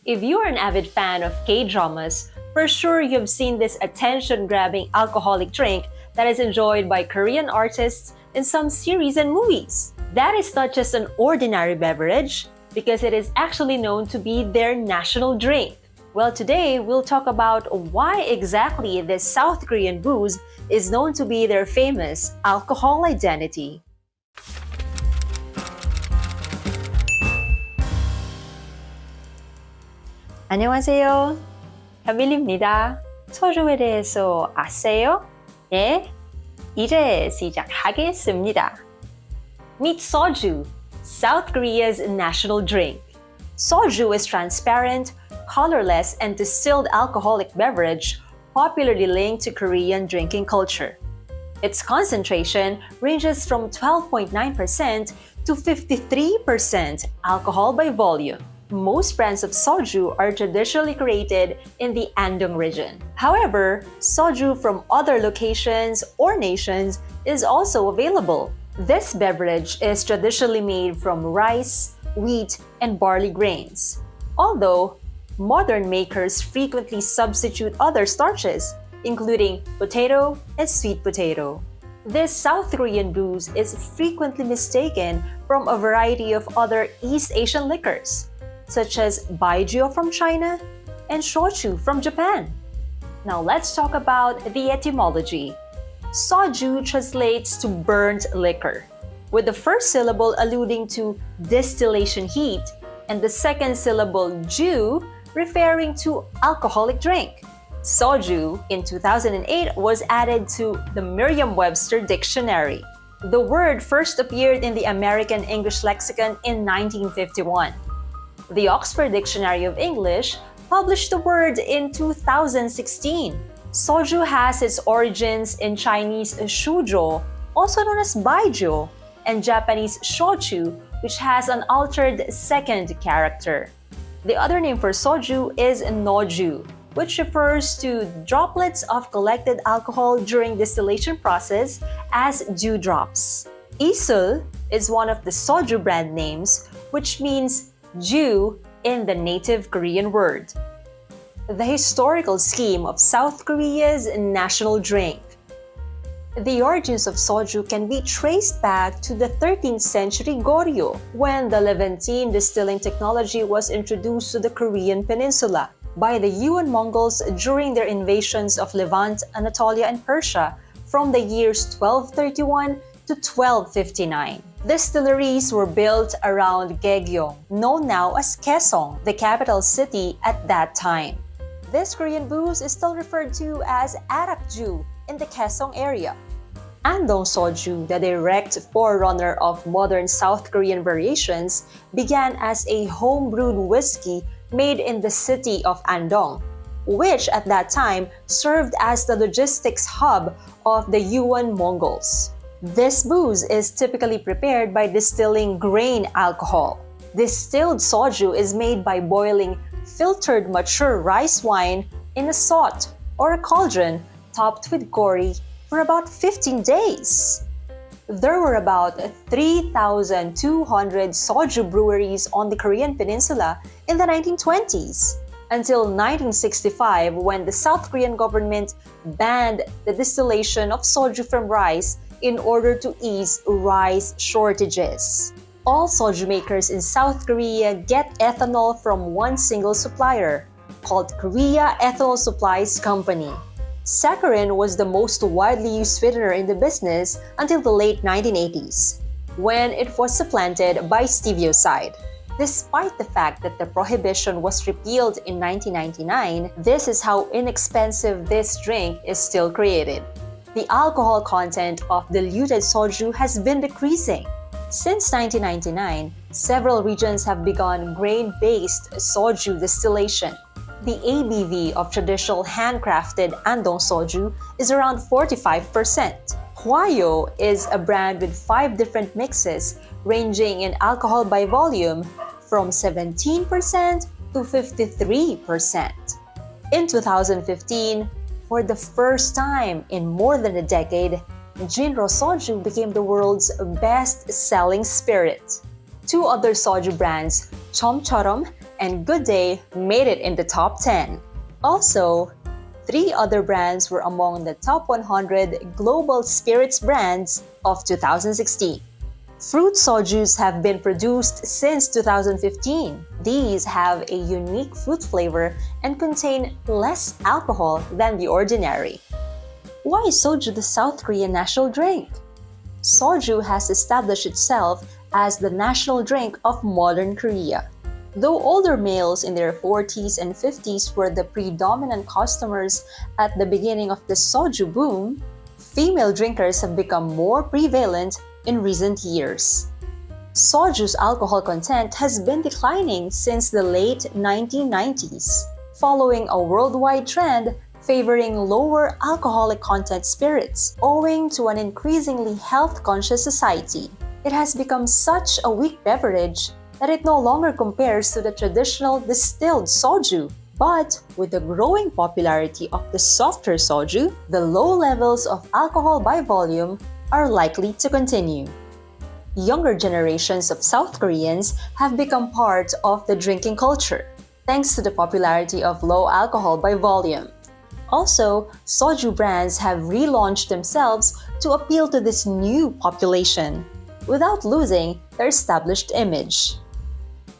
If you're an avid fan of K-dramas, for sure you've seen this attention-grabbing alcoholic drink that is enjoyed by Korean artists in some series and movies. That is not just an ordinary beverage, because it is actually known to be their national drink. Well, today we'll talk about why exactly this South Korean booze is known to be their famous alcohol identity. 안녕하세요. 가밀입니다. 소주에 대해서 아세요? 네, 이제 시작하겠습니다. Meet Soju, South Korea's national drink. Soju is transparent, colorless, and distilled alcoholic beverage popularly linked to Korean drinking culture. Its concentration ranges from 12.9% to 53% alcohol by volume. Most brands of soju are traditionally created in the Andong region. However, soju from other locations or nations is also available. This beverage is traditionally made from rice, wheat, and barley grains. Although, modern makers frequently substitute other starches, including potato and sweet potato. This South Korean booze is frequently mistaken from a variety of other East Asian liquors, such as baijiu from China and shochu from Japan. Now let's talk about the etymology. Soju translates to burnt liquor, with the first syllable alluding to distillation heat and the second syllable ju referring to alcoholic drink. Soju in 2008 was added to the Merriam-Webster dictionary. The word first appeared in the American English lexicon in 1951. The Oxford Dictionary of English published the word in 2016. Soju has its origins in Chinese shujo, also known as baijiu, and Japanese shochu, which has an altered second character. The other name for soju is noju, which refers to droplets of collected alcohol during distillation process as dewdrops. Isul is one of the soju brand names, which means Jew in the native Korean word. The historical scheme of South Korea's national drink. The origins of soju can be traced back to the 13th century Goryeo, when the Levantine distilling technology was introduced to the Korean peninsula by the Yuan Mongols during their invasions of Levant, Anatolia, and Persia from the years 1231 to 1259. Distilleries were built around Gaegyeong, known now as Kaesong, the capital city at that time. This Korean booze is still referred to as arakju in the Kaesong area. Andong soju, the direct forerunner of modern South Korean variations, began as a home-brewed whiskey made in the city of Andong, which at that time served as the logistics hub of the Yuan Mongols. This booze is typically prepared by distilling grain alcohol. Distilled soju is made by boiling filtered mature rice wine in a sot or a cauldron topped with gori for about 15 days. There were about 3,200 soju breweries on the Korean peninsula in the 1920s, until 1965 when the South Korean government banned the distillation of soju from rice in order to ease rice shortages. All soju makers in South Korea get ethanol from one single supplier, called Korea Ethanol Supplies Company. Saccharin was the most widely used sweetener in the business until the late 1980s, when it was supplanted by stevioside. Despite the fact that the prohibition was repealed in 1999, this is how inexpensive this drink is still created. The alcohol content of diluted soju has been decreasing. Since 1999, several regions have begun grain-based soju distillation. The ABV of traditional handcrafted Andong soju is around 45%. Hwayo is a brand with 5 different mixes ranging in alcohol by volume from 17% to 53%. In 2015, for the first time in more than a decade, Jinro Soju became the world's best-selling spirit. Two other soju brands, Chomchorom and Good Day made it in the top 10. Also, 3 other brands were among the top 100 global spirits brands of 2016. Fruit sojus have been produced since 2015. These have a unique fruit flavor and contain less alcohol than the ordinary. Why is soju the South Korean national drink? Soju has established itself as the national drink of modern Korea. Though older males in their 40s and 50s were the predominant customers at the beginning of the soju boom, female drinkers have become more prevalent in recent years. Soju's alcohol content has been declining since the late 1990s, following a worldwide trend favoring lower alcoholic content spirits, owing to an increasingly health-conscious society. It has become such a weak beverage that it no longer compares to the traditional distilled soju. But with the growing popularity of the softer soju, the low levels of alcohol by volume are likely to continue. Younger generations of South Koreans have become part of the drinking culture, thanks to the popularity of low alcohol by volume. Also, soju brands have relaunched themselves to appeal to this new population, without losing their established image.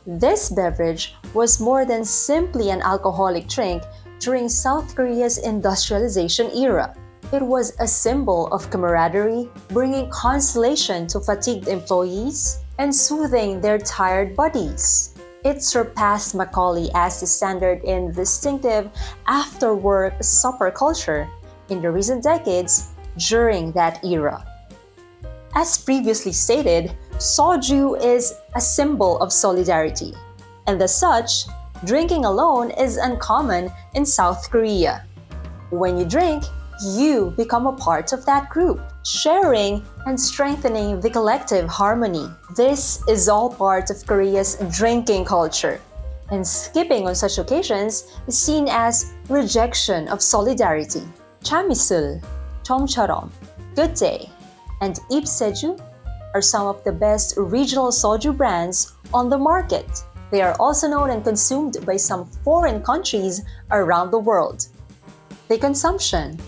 This beverage was more than simply an alcoholic drink during South Korea's industrialization era. It was a symbol of camaraderie, bringing consolation to fatigued employees and soothing their tired bodies. It surpassed makgeolli as the standard in distinctive after-work supper culture in the recent decades during that era. As previously stated, soju is a symbol of solidarity, and as such, drinking alone is uncommon in South Korea. When you drink, you become a part of that group, sharing and strengthening the collective harmony. This is all part of Korea's drinking culture, and skipping on such occasions is seen as rejection of solidarity. Chamisul, Chomcheorom, Good Day, and Ipseju are some of the best regional soju brands on the market. They are also known and consumed by some foreign countries around the world. The consumption.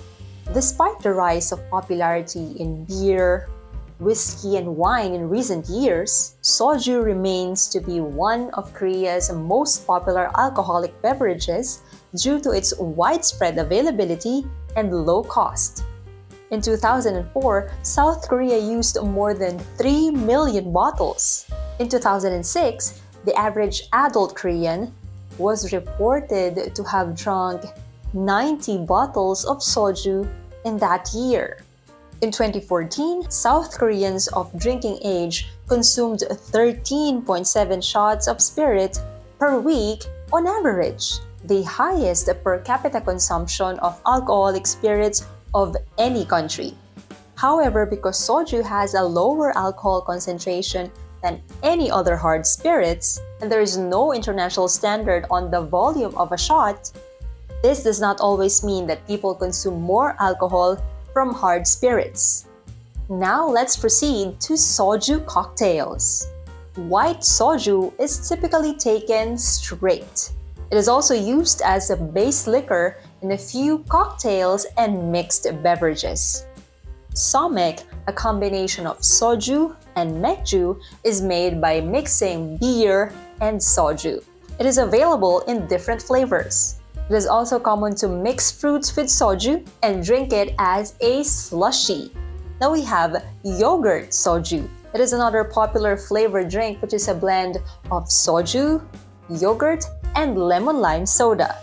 Despite the rise of popularity in beer, whiskey, and wine in recent years, soju remains to be one of Korea's most popular alcoholic beverages due to its widespread availability and low cost. In 2004, South Korea used more than 3 million bottles. In 2006, the average adult Korean was reported to have drunk 90 bottles of soju in that year. In 2014, South Koreans of drinking age consumed 13.7 shots of spirit per week on average, the highest per capita consumption of alcoholic spirits of any country. However, because soju has a lower alcohol concentration than any other hard spirits, and there is no international standard on the volume of a shot, this does not always mean that people consume more alcohol from hard spirits. Now let's proceed to soju cocktails. White soju is typically taken straight. It is also used as a base liquor in a few cocktails and mixed beverages. Somek, a combination of soju and mekju, is made by mixing beer and soju. It is available in different flavors. It is also common to mix fruits with soju and drink it as a slushie. Now we have yogurt soju. It is another popular flavored drink which is a blend of soju, yogurt, and lemon lime soda.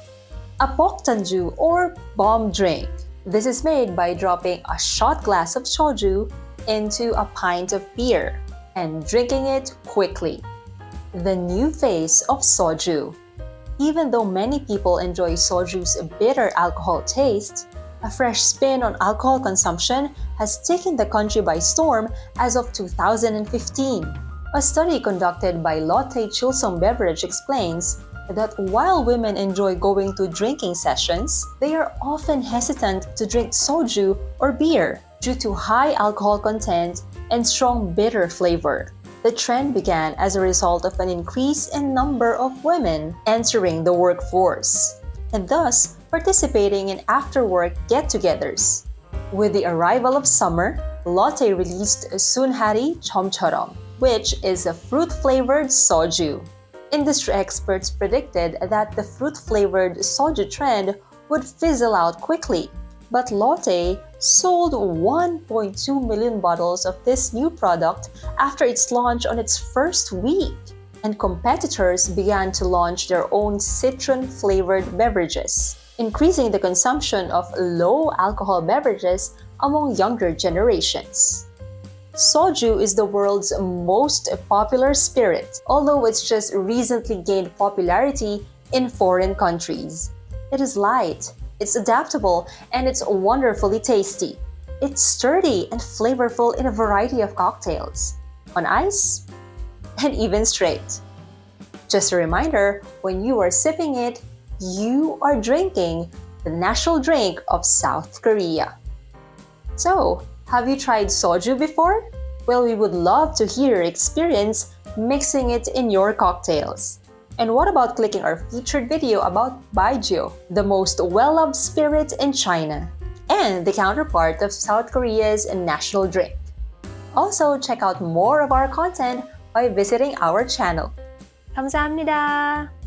A poktanju or bomb drink. This is made by dropping a shot glass of soju into a pint of beer and drinking it quickly. The new face of soju. Even though many people enjoy soju's bitter alcohol taste, a fresh spin on alcohol consumption has taken the country by storm as of 2015. A study conducted by Lotte Chilsung Beverage explains that while women enjoy going to drinking sessions, they are often hesitant to drink soju or beer due to high alcohol content and strong bitter flavor. The The trend began as a result of an increase in number of women entering the workforce, and thus participating in after-work get-togethers. With the arrival of summer, Lotte released Sunhari Chomchorom, which is a fruit-flavored soju. Industry experts predicted that the fruit-flavored soju trend would fizzle out quickly, but Lotte sold 1.2 million bottles of this new product after its launch on its first week, and competitors began to launch their own citron-flavored beverages, increasing the consumption of low-alcohol beverages among younger generations. Soju is the world's most popular spirit, although it's just recently gained popularity in foreign countries. It is light, it's adaptable, and it's wonderfully tasty. It's sturdy and flavorful in a variety of cocktails, on ice, and even straight. Just a reminder, when you are sipping it, you are drinking the national drink of South Korea. So, have you tried soju before? Well, we would love to hear your experience mixing it in your cocktails. And what about clicking our featured video about baijiu, the most well-loved spirit in China, and the counterpart of South Korea's national drink? Also, check out more of our content by visiting our channel. 감사합니다.